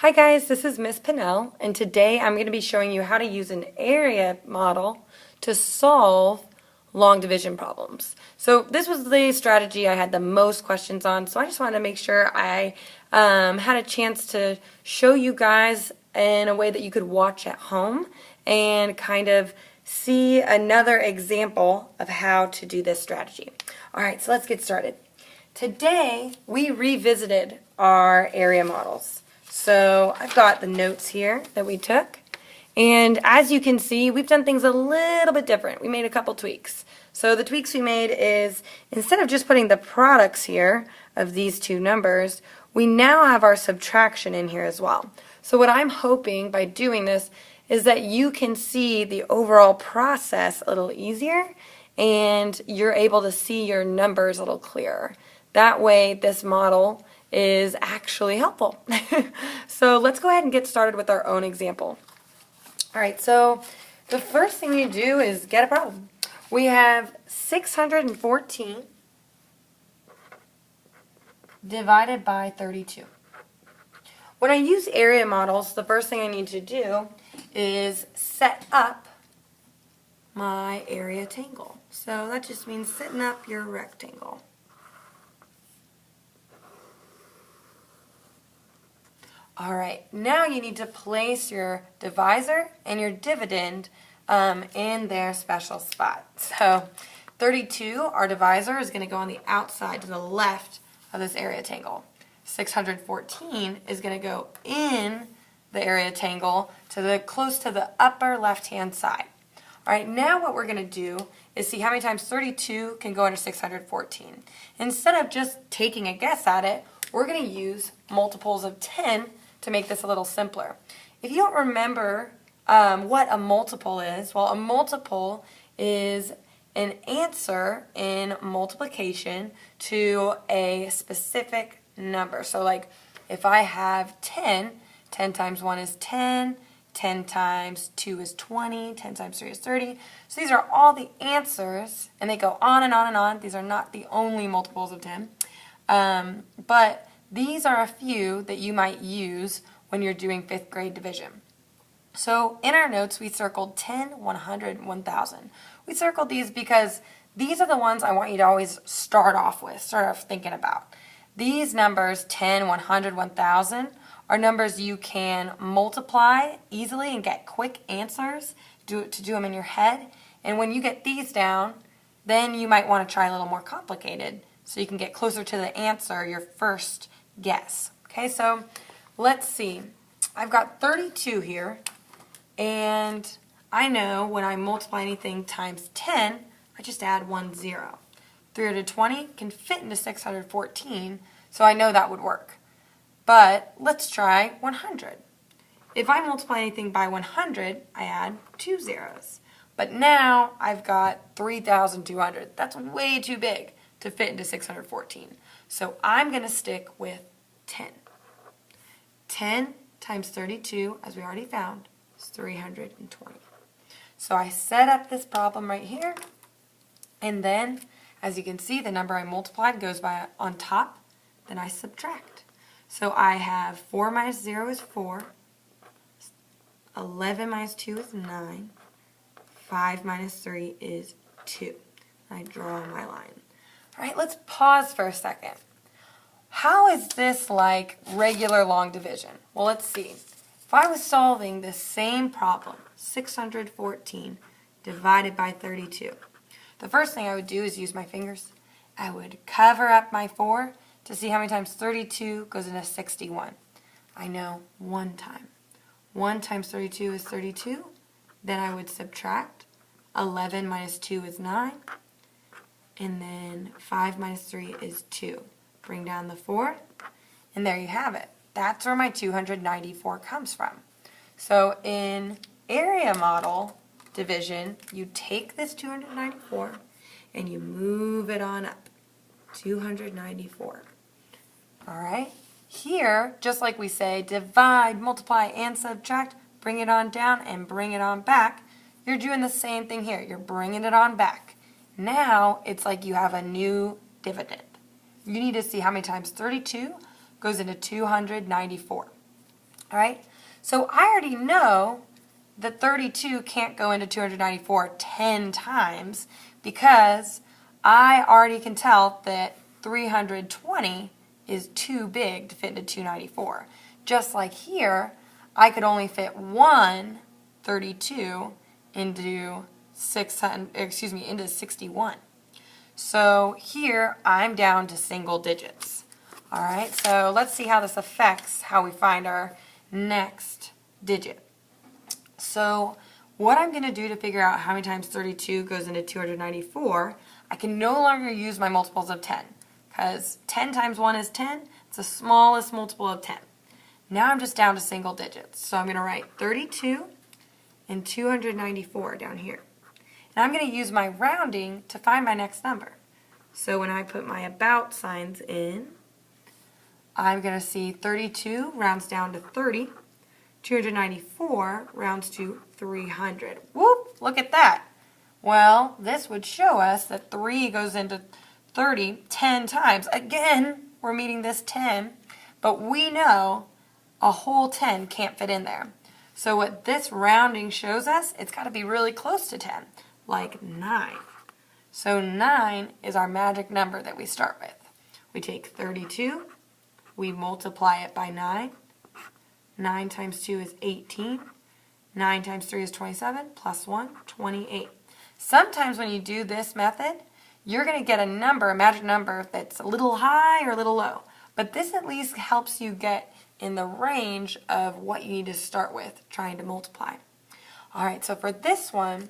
Hi guys, this is Miss Pinnell, and today I'm going to be showing you how to use an area model to solve long division problems. So this was the strategy I had the most questions on, so I just wanted to make sure I had a chance to show you guys in a way that you could watch at home and kind of see another example of how to do this strategy. Alright, so let's get started. Today we revisited our area models. So I've got the notes here that we took, and as you can see, we've done things a little bit different. We made a couple tweaks. So the tweaks we made is, instead of just putting the products here of these two numbers, we now have our subtraction in here as well. So what I'm hoping by doing this is that you can see the overall process a little easier, and you're able to see your numbers a little clearer. That way this model is actually helpful. So let's go ahead and get started with our own example. Alright, so the first thing you do is get a problem. We have 614 divided by 32. When I use area models, the first thing I need to do is set up my area tangle. So that just means setting up your rectangle. Alright, now you need to place your divisor and your dividend in their special spot. So 32, our divisor, is going to go on the outside to the left of this area tangle. 614 is going to go in the area tangle to the close to the upper left-hand side. Alright, now what we're going to do is see how many times 32 can go under 614. Instead of just taking a guess at it, we're going to use multiples of 10 to make this a little simpler. If you don't remember what a multiple is, well, a multiple is an answer in multiplication to a specific number. So like if I have 10, 10 times 1 is 10, 10 times 2 is 20, 10 times 3 is 30. So these are all the answers, and they go on and on and on. These are not the only multiples of 10. But these are a few that you might use when you're doing 5th grade division. So in our notes, we circled 10, 100, 1,000. We circled these because these are the ones I want you to always start off with, start off thinking about. These numbers, 10, 100, 1,000, are numbers you can multiply easily and get quick answers to do them in your head. And when you get these down, then you might want to try a little more complicated so you can get closer to the answer, your first guess. Okay, so let's see. I've got 32 here, and I know when I multiply anything times 10, I just add 1 0. 320 can fit into 614, so I know that would work. But let's try 100. If I multiply anything by 100, I add 2 zeros. But now I've got 3,200. That's way too big to fit into 614. So I'm going to stick with 10. 10 times 32, as we already found, is 320. So I set up this problem right here, and then, as you can see, the number I multiplied goes by on top, then I subtract. So I have 4 minus 0 is 4, 11 minus 2 is 9, 5 minus 3 is 2. I draw my line. All right, let's pause for a second. How is this like regular long division? Well, let's see. If I was solving this same problem, 614 divided by 32, the first thing I would do is use my fingers. I would cover up my 4 to see how many times 32 goes into 61. I know 1 time. 1 times 32 is 32. Then I would subtract. 11 minus 2 is 9. And then 5 minus 3 is 2. Bring down the 4, and there you have it. That's where my 294 comes from. So in area model division, you take this 294 and you move it on up. 294. All right? Here, just like we say, divide, multiply, and subtract, bring it on down and bring it on back, you're doing the same thing here. You're bringing it on back. Now, it's like you have a new dividend. You need to see how many times 32 goes into 294. All right, so I already know that 32 can't go into 294 10 times because I already can tell that 320 is too big to fit into 294. Just like here, I could only fit one 32 into 61. So here I'm down to single digits. All right, so let's see how this affects how we find our next digit. So what I'm going to do to figure out how many times 32 goes into 294, I can no longer use my multiples of 10 because 10 times 1 is 10. It's the smallest multiple of 10. Now I'm just down to single digits. So I'm going to write 32 and 294 down here. And I'm going to use my rounding to find my next number. So when I put my about signs in, I'm going to see 32 rounds down to 30. 294 rounds to 300. Whoop, look at that. Well, this would show us that 3 goes into 30 10 times. Again, we're meeting this 10, but we know a whole 10 can't fit in there. So what this rounding shows us, it's got to be really close to 10, like 9. So 9 is our magic number that we start with. We take 32, we multiply it by 9. 9 times 2 is 18. 9 times 3 is 27, plus 1, 28. Sometimes when you do this method, you're going to get a number, a magic number that's a little high or a little low. But this at least helps you get in the range of what you need to start with trying to multiply. All right, so for this one,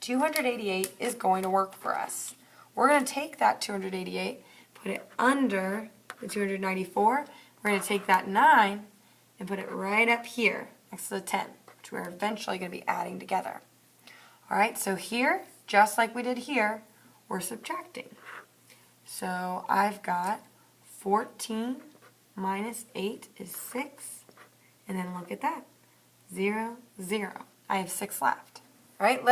288 is going to work for us. We're going to take that 288, put it under the 294. We're going to take that 9 and put it right up here next to the 10, which we're eventually going to be adding together. All right, so here, just like we did here, we're subtracting. So I've got 14 minus 8 is 6, and then look at that, 0, 0. I have 6 left. All right,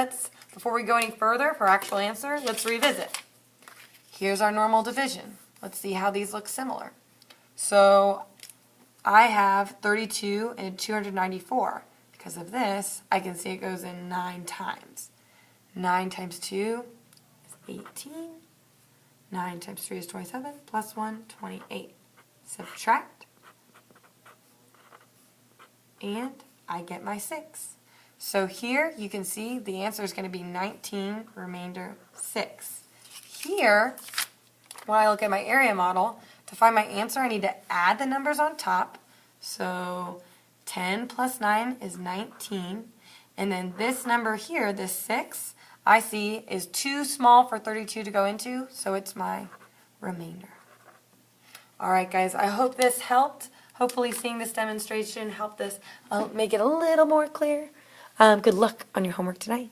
before we go any further for our actual answer, let's revisit. Here's our normal division. Let's see how these look similar. So I have 32 and 294. Because of this, I can see it goes in 9 times. 9 times 2 is 18. 9 times 3 is 27, plus 1, 28. Subtract. And I get my 6. So here you can see the answer is going to be 19, remainder 6. Here, when I look at my area model, to find my answer I need to add the numbers on top. So 10 plus 9 is 19. And then this number here, this 6, I see is too small for 32 to go into, so it's my remainder. All right, guys, I hope this helped. Hopefully seeing this demonstration helped us make it a little more clear. Good luck on your homework tonight.